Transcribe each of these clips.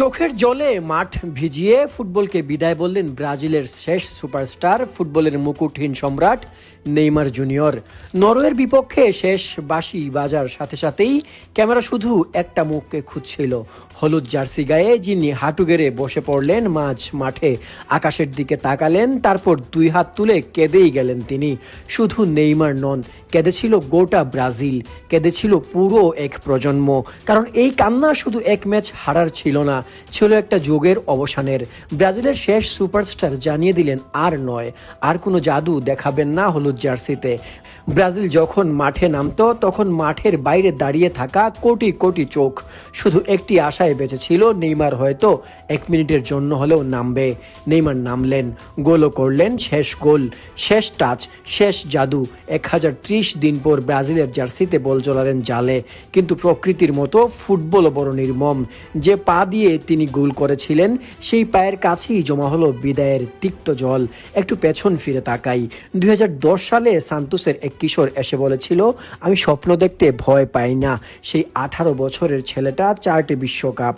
চোখের জলে মাঠ ভিজিয়ে ফুটবলকে বিদায় বললেন ব্রাজিলের শেষ সুপারস্টার, ফুটবলের মুকুটহীন সম্রাট নেইমার জুনিয়র। নরওয়ের বিপক্ষে শেষ বাঁশি বাজার সাথে সাথেই ক্যামেরা শুধু একটা মুখকে খুঁজছিল, হলুদ জার্সি গায়ে যিনি হাঁটু গেড়ে বসে পড়লেন মাঝ মাঠে, আকাশের দিকে তাকালেন, তারপর দুই হাত তুলে কেঁদেই গেলেন তিনি। শুধু নেইমার নন, কেঁদেছিল গোটা ব্রাজিল, কেঁদেছিল পুরো এক প্রজন্ম। কারণ এই কান্না শুধু এক ম্যাচ হারার ছিল না, ছিল একটা যুগের অবসানের। ব্রাজিলের শেষ সুপারস্টার জানিয়ে দিলেন আর নয়, আর কোনো জাদু দেখাবেন না হলুদ জার্সিতে। ব্রাজিল যখন মাঠে নামতো তখন মাঠের বাইরে দাঁড়িয়ে থাকা কোটি কোটি চোখ শুধু একটি আশায় বেঁচেছিল, নেইমার হয়তো 1 মিনিটের জন্য হলেও নামবে। নেইমার নামলেন, গোলও করলেন, শেষ গোল, শেষ টাচ, শেষ জাদু। 1030 দিন পর ব্রাজিলের জার্সিতে বল চলালেন জালে। কিন্তু প্রকৃতির মতো ফুটবলও বড় নির্মম। যে পা দিয়ে তিনি গোল করেছিলেন সেই পায়ের কাছেই জমা হলো বিদায়ের তিক্ত জল। একটু পেছন ফিরে তাকাই, 2010 সালে সান্তোসের এক কিশোর এসে বলেছিল, আমি স্বপ্ন দেখতে ভয় পাই না। সেই 18 বছরের ছেলেটা 4টি বিশ্বকাপ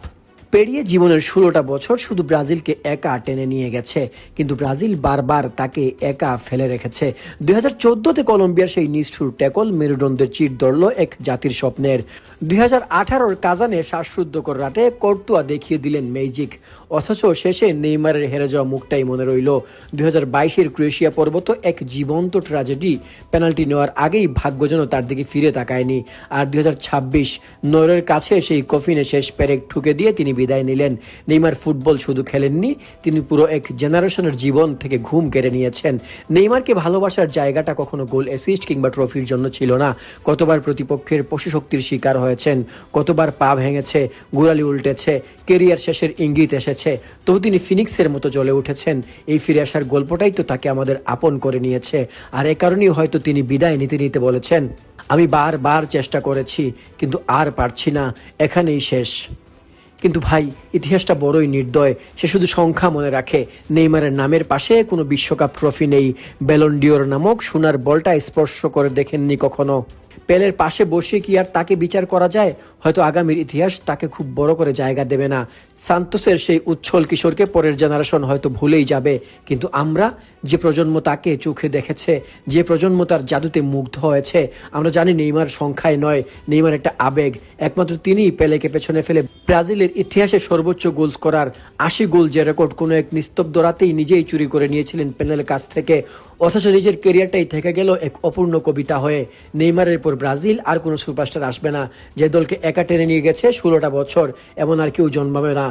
পেরিয়ে জীবনের 16টা বছর শুধু ব্রাজিলকে একা টেনে নিয়ে গেছে, কিন্তু ব্রাজিল বারবার তাকে একা ফেলে রেখেছে। 2014তে কলম্বিয়ার সেই নিষ্ঠুর ট্যাকল মেরুদণ্ডের চির ধরল এক জাতির স্বপ্নের। 2018-র কাজানে শ্বাসরুদ্ধকর রাতে কর্তুয়া দেখিয়ে দিলেন ম্যাজিক, অথচ শেষে নেইমারের হেরে যাওয়া মুখটাই মনে রইল। 2022-এর ক্রোয়েশিয়া পর্ব তো এক জীবন্ত ট্র্যাজেডি, পেনাল্টি নেওয়ার আগেই ভাগ্য যেন তার দিকে ফিরে তাকায়নি। আর 2026 নরওয়ের কাছে সেই কফিনে শেষ পেরেক ঠুকে দিয়ে তিনি বিদায় নিলেন। নেইমার ফুটবল শুধু খেলেননি, তিনি পুরো এক জেনারেশনের জীবন থেকে ঘুম কেড়ে নিয়েছেন। নেইমারকে ভালোবাসার জায়গাটা কখনো গোল, অ্যাসিস্ট কিংবা ট্রফির জন্য ছিল না। কতবার প্রতিপক্ষের পশুশক্তির শিকার হয়েছেন, কতবার পা ভেঙেছে, গোড়ালি উল্টেছে, কেরিয়ার শেষের ইঙ্গিত এসেছে, তবু তিনি ফিনিক্সের মতো জ্বলে উঠেছেন। এই ফিরে আসার গল্পটাই তো তাকে আমাদের আপন করে নিয়েছে। আর এ কারণেই হয়তো তিনি বিদায় নিতে নিতে বলেছেন, আমি বারবার চেষ্টা করেছি কিন্তু আর পারছি না, এখানেই শেষ। কিন্তু ভাই, ইতিহাসটা বড়ই নির্দয়। সে শুধু সংখ্যা মনে রাখে। নেইমারের নামের পাশে কোনো বিশ্বকাপ ট্রফি নেই, ব্যালন ডিওর নামক সোনার বলটা স্পর্শ করে দেখেননি কখনো। পেলের পাশে বসে কি আর তাকে বিচার করা যায়? হয়তো আগামীর ইতিহাস তাকে খুব বড় করে জায়গা দেবে না। সান্তোসের সেই উচ্ছল কিশোরকে পরের জেনারেশন হয়তো ভুলেই যাবে, কিন্তু আমরা, যে প্রজন্ম তাকে চোখে দেখেছে, যে প্রজন্ম তার জাদুতে মুগ্ধ হয়েছে, আমরা জানি নেইমার সংখ্যায় নয়, নেইমার একটা আবেগ। একমাত্র তিনিই পেলেকে পেছনে ফেলে ব্রাজিলের ইতিহাসে সর্বোচ্চ গোল করার 80 গোল যে রেকর্ড কোনো এক নিস্তব্ধ রাতেই নিজেই চুরি করে নিয়েছিলেন পেলের কাছ থেকে। অথচ নিজের কেরিয়ারটাই থেকে গেল এক অপূর্ণ কবিতা হয়ে। নেইমারের পর ব্রাজিল আর কোনো সুপারস্টার আসবে না। যে দলকে একা টেনে নিয়ে গেছে 16টা বছর, এমন আর কেউ জন্মাবে না।